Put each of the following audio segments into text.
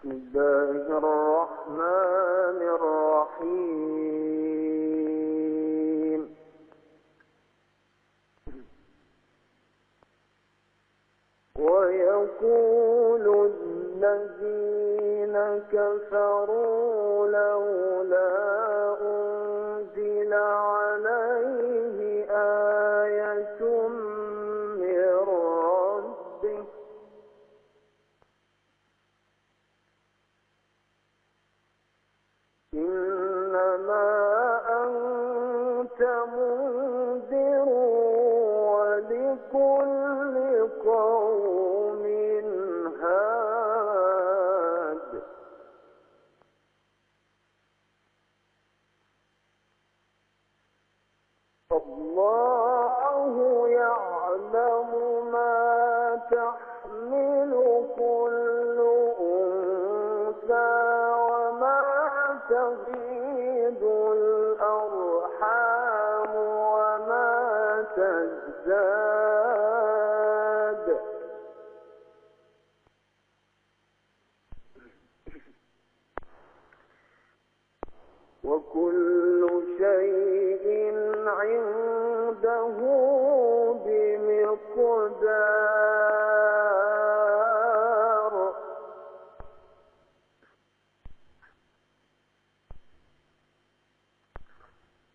بسم الله الرحمن الرحيم. ويقول الذين كفروا لولا أنزل عليه آية من ربه إنما أنت منذر ولكل قوم هاد. الله يعلم ما تحمل كل أنثى وما تغيض الأرحام وما تزداد وكل شيء عنده بمقدار.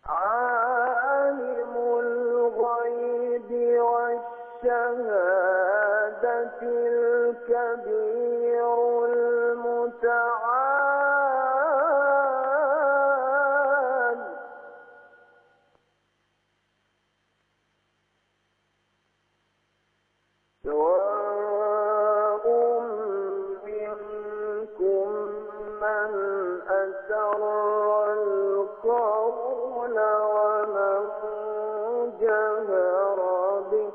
عالم الغيب والشهادة الكبير المتعال. سواء منكم من أسر القول ومن جهر به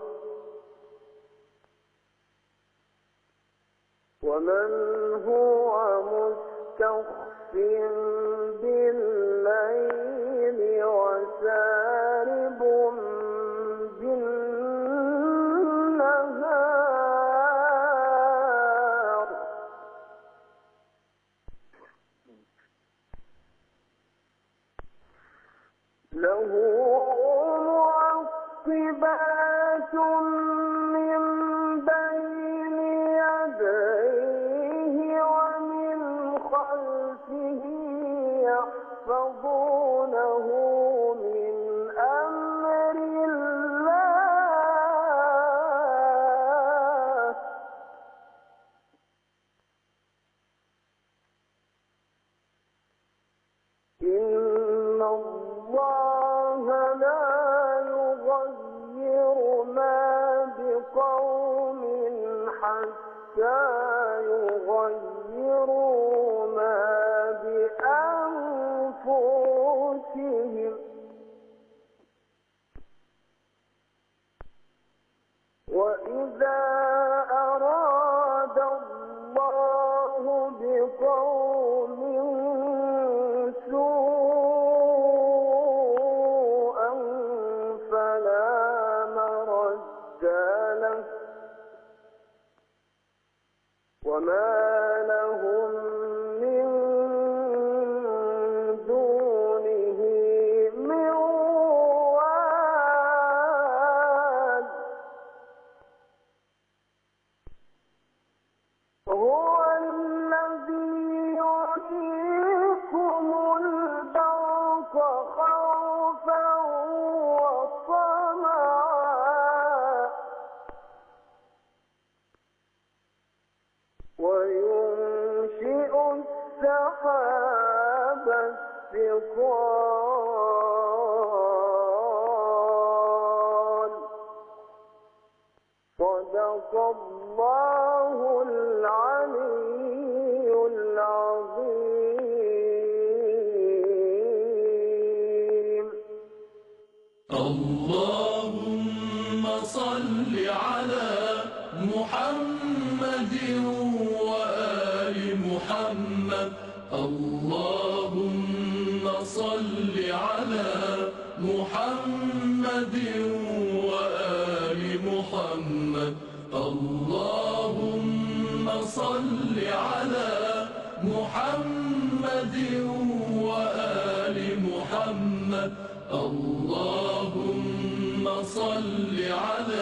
ومن هو مستخف بالليل وسارب بالنهار. له معقبات من بين يديه ومن خلفه يحفظونه من أمر الله. إن الله لا يغير ما بقوم حتى يغيروا ما بأنفسهم. وإذا أراد الله بقوم سوءا فلا مرد له وما لهم من دونه من وال. هو الذي يريكم البرق خوفا وطمعا وينشئ السحاب الثقال. صدق الله العلي العظيم. اللهم صل على محمد وآل محمد. اللهم صل على محمد وآل محمد. اللهم صل على محمد وآل محمد. اللهم صل على